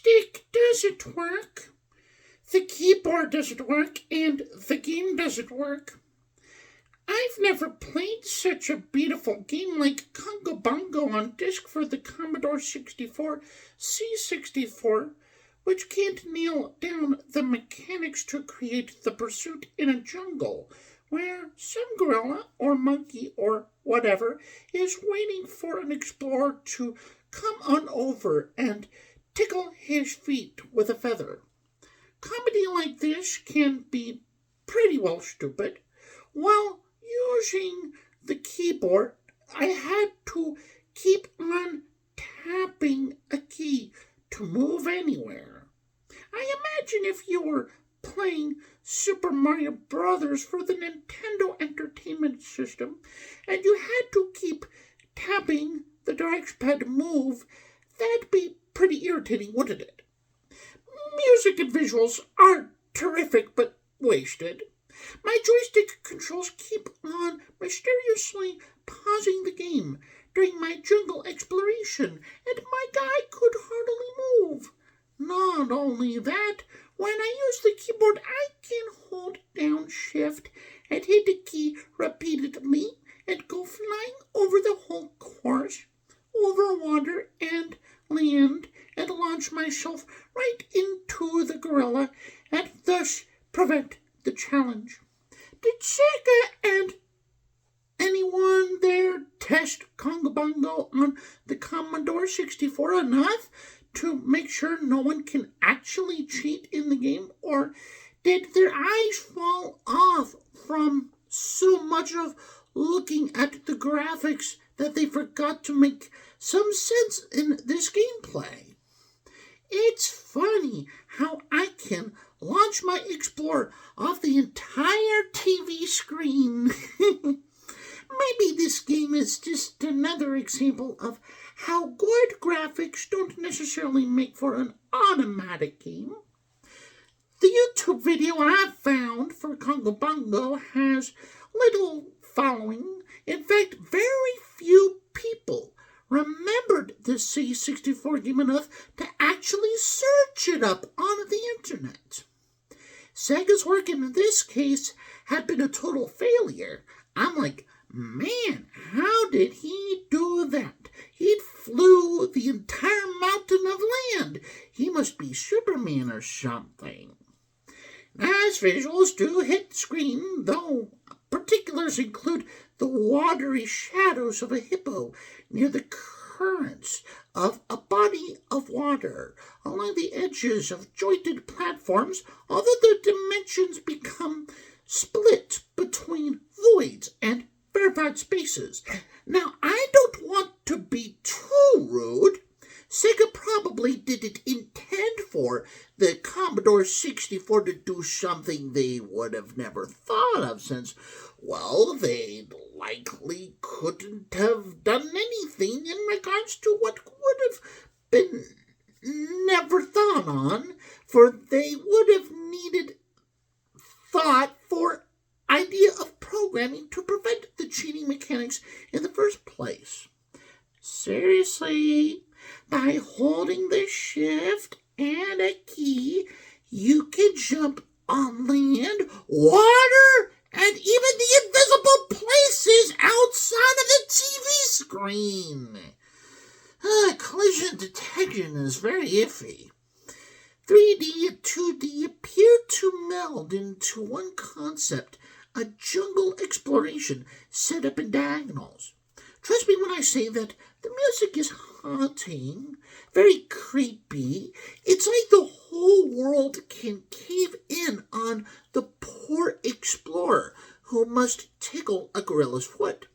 joystick doesn't work, the keyboard doesn't work, and the game doesn't work. I've never played such a beautiful game like Congo-Bongo on disc for the Commodore 64 C64, which can't nail down the mechanics to create the pursuit in a jungle, where some gorilla or monkey or whatever is waiting for an explorer to come on over and tickle his feet with a feather. Comedy like this can be pretty well stupid. While using the keyboard, I had to keep on tapping a key to move anywhere. I imagine if you were playing Super Mario Brothers for the Nintendo Entertainment System and you had to keep tapping the direction pad to move, that'd be pretty irritating, wouldn't it? Music and visuals are terrific but wasted. My joystick controls keep on mysteriously pausing the game during my jungle exploration, and my guy could hardly move. Not only that, when I use the keyboard, I can hold down Shift and hit the key repeatedly and go flying over the whole course, over water and land, and launch myself right into the gorilla and thus prevent the challenge. Did Sega and anyone there test Congo-Bongo on the Commodore 64 enough to make sure no one can actually cheat in the game? Or did their eyes fall off from so much of looking at the graphics that they forgot to make some sense in this gameplay? It's funny how I can launch my Explorer off the entire TV screen. Maybe this game is just another example of how good graphics don't necessarily make for an automatic game. The YouTube video I found for Congo-Bongo has little following. In fact, very few people remembered the C64 game enough to actually search it up on the internet. Sega's work in this case had been a total failure. I'm like, man, how did he do that? He flew the entire mountain of land. He must be Superman or something. Nice visuals do hit the screen, though particulars include the watery shadows of a hippo near the currents of a body of water along the edges of jointed platforms, although the dimensions become split between voids and verified spaces. Now, I don't want to be too rude. Sega probably didn't intend for the Commodore 64 to do something they would have never thought of, since, well, they likely couldn't have done anything in regards to what would have been never thought on, for they would have needed thought for idea of programming to prevent the cheating mechanics in the first place. Seriously, by holding the shift and a key, you can jump on land, water, and even the invisible places outside of the TV screen. Collision detection is very iffy. 3D and 2D appear to meld into one concept, a jungle exploration set up in diagonals. Trust me when I say that the music is haunting, very creepy. It's like the whole world can cave in on the poor explorer who must tickle a gorilla's foot.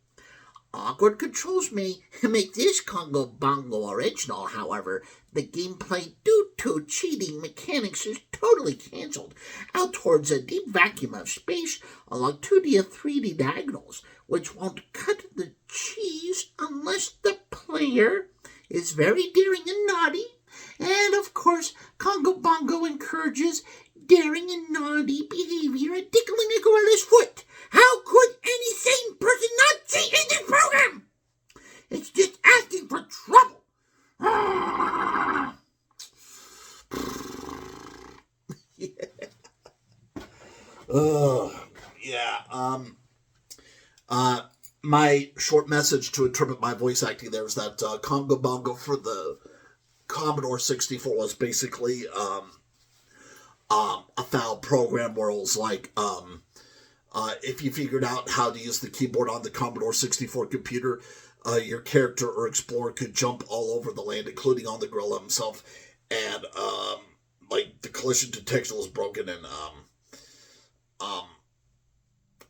Awkward controls may make this Congo-Bongo original, however. The gameplay due to cheating mechanics is totally cancelled out towards a deep vacuum of space along 2D and 3D diagonals, which won't cut the cheese unless the player is very daring and naughty. And of course, Congo-Bongo encourages daring and naughty behavior and tickling a gorilla's foot. How could any sane person not cheat in this program? It's just asking for trouble. Uh, yeah. Uh, my short message to interpret my voice acting there is that Congo-Bongo for the Commodore 64 was basically a foul program where it was like if you figured out how to use the keyboard on the Commodore 64 computer, your character or explorer could jump all over the land, including on the gorilla himself, and like the collision detection was broken, um,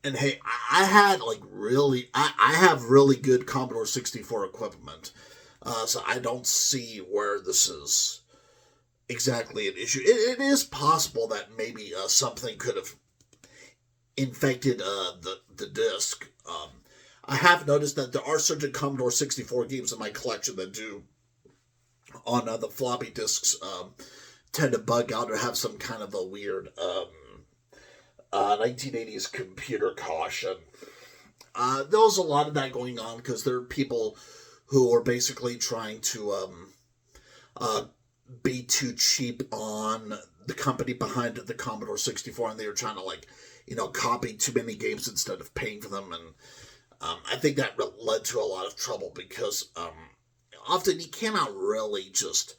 and hey, I had like really, I have really good Commodore 64 equipment, so I don't see where this is exactly an issue. It is possible that maybe something could have infected the disc. I have noticed that there are certain Commodore 64 games in my collection that do on the floppy disks tend to bug out or have some kind of a weird 1980s computer caution. There was a lot of that going on because there are people who are basically trying to be too cheap on the company behind the Commodore 64, and they were trying to copy too many games instead of paying for them, and I think that led to a lot of trouble because often you cannot really just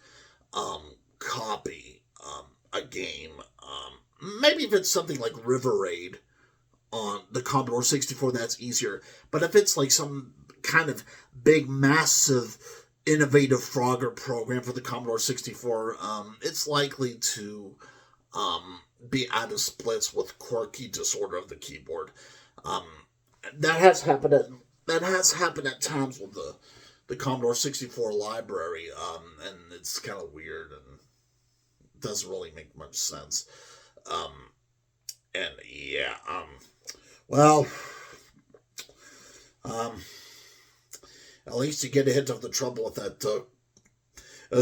copy a game. Maybe if it's something like River Raid on the Commodore 64, that's easier. But if it's like some kind of big, massive, innovative Frogger program for the Commodore 64, it's likely to be out of splits with quirky disorder of the keyboard. That has happened at times with the Commodore 64 library, and it's kind of weird and doesn't really make much sense. And yeah, well, at least you get a hint of the trouble with that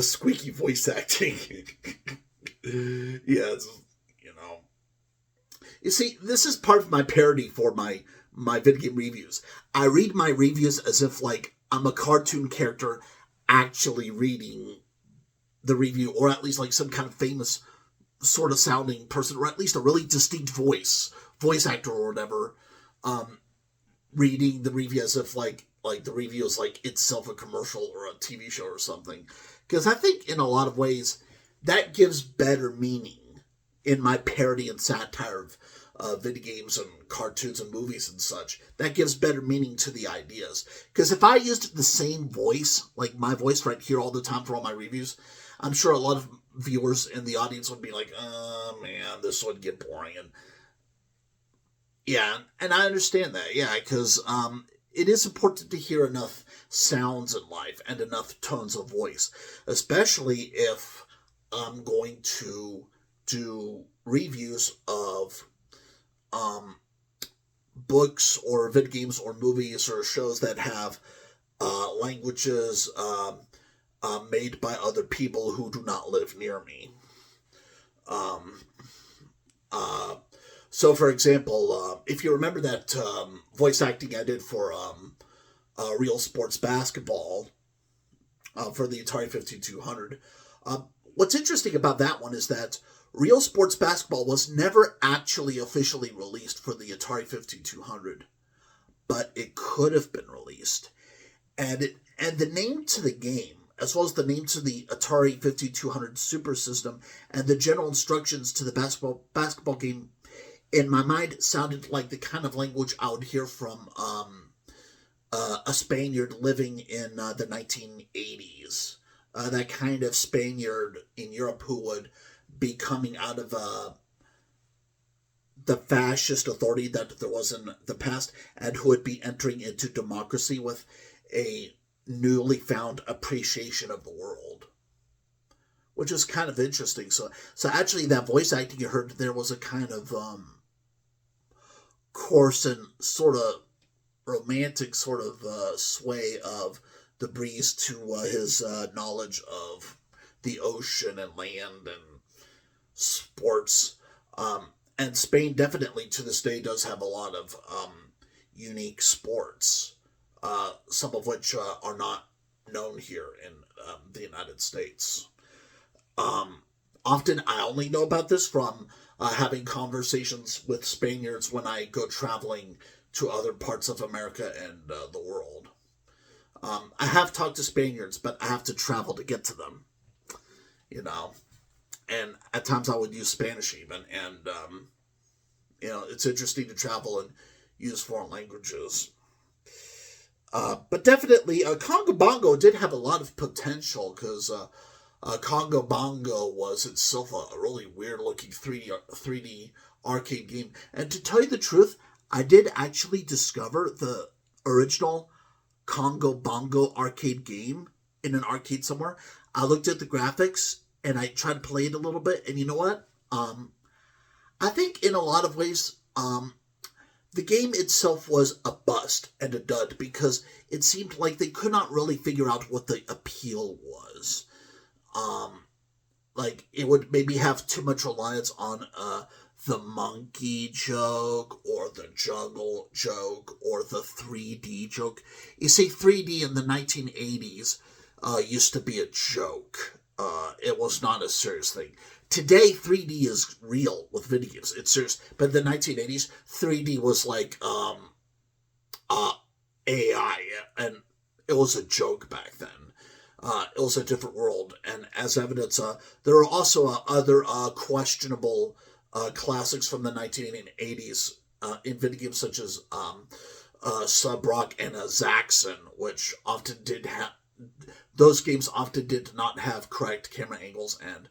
squeaky voice acting. Yeah, it's, you see, this is part of my parody for my video game reviews. I read my reviews as if like I'm a cartoon character actually reading the review, or at least like some kind of famous sort of sounding person, or at least a really distinct voice actor or whatever, reading the review as if like the review is like itself a commercial or a TV show or something. Because I think in a lot of ways that gives better meaning in my parody and satire of video games and cartoons and movies and such. That gives better meaning to the ideas. Because if I used the same voice, like my voice right here all the time for all my reviews, I'm sure a lot of viewers in the audience would be like, oh man, this would get boring. And yeah, and I understand that, yeah, because it is important to hear enough sounds in life and enough tones of voice, especially if I'm going to do reviews of books or video games or movies or shows that have languages made by other people who do not live near me. So, for example, if you remember that voice acting I did for Real Sports Basketball for the Atari 5200, what's interesting about that one is that Real Sports Basketball was never actually officially released for the Atari 5200, but it could have been released. And the name to the game, as well as the name to the Atari 5200 Super System, and the general instructions to the basketball game, in my mind, sounded like the kind of language I would hear from a Spaniard living in the 1980s. That kind of Spaniard in Europe who would be coming out of the fascist authority that there was in the past, and who would be entering into democracy with a newly found appreciation of the world, which is kind of interesting. So actually, that voice acting you heard there was a kind of coarse and sort of romantic sort of sway of the breeze to his knowledge of the ocean and land and sports. And Spain definitely to this day does have a lot of unique sports, some of which are not known here in the United States. Often I only know about this from having conversations with Spaniards when I go traveling to other parts of America and the world. I have talked to Spaniards, but I have to travel to get to them, you know. And at times I would use Spanish even, and it's interesting to travel and use foreign languages. But definitely, Congo-Bongo did have a lot of potential because Congo-Bongo was itself a really weird-looking 3D arcade game. And to tell you the truth, I did actually discover the original Congo-Bongo arcade game in an arcade somewhere. I looked at the graphics and I tried to play it a little bit, and you know what? I think in a lot of ways, the game itself was a bust and a dud because it seemed like they could not really figure out what the appeal was. Like, it would maybe have too much reliance on the monkey joke or the jungle joke or the 3D joke. You see, 3D in the 1980s used to be a joke. It was not a serious thing. Today, 3D is real with video games. It's serious. But in the 1980s, 3D was like AI, and it was a joke back then. It was a different world, and as evidence, there are also other questionable classics from the 1980s in video games, such as Subrock and Zaxxon, which often did have. Those games often did not have correct camera angles, and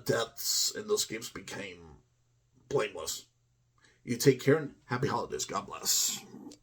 deaths in those games became blameless. You take care and happy holidays. God bless.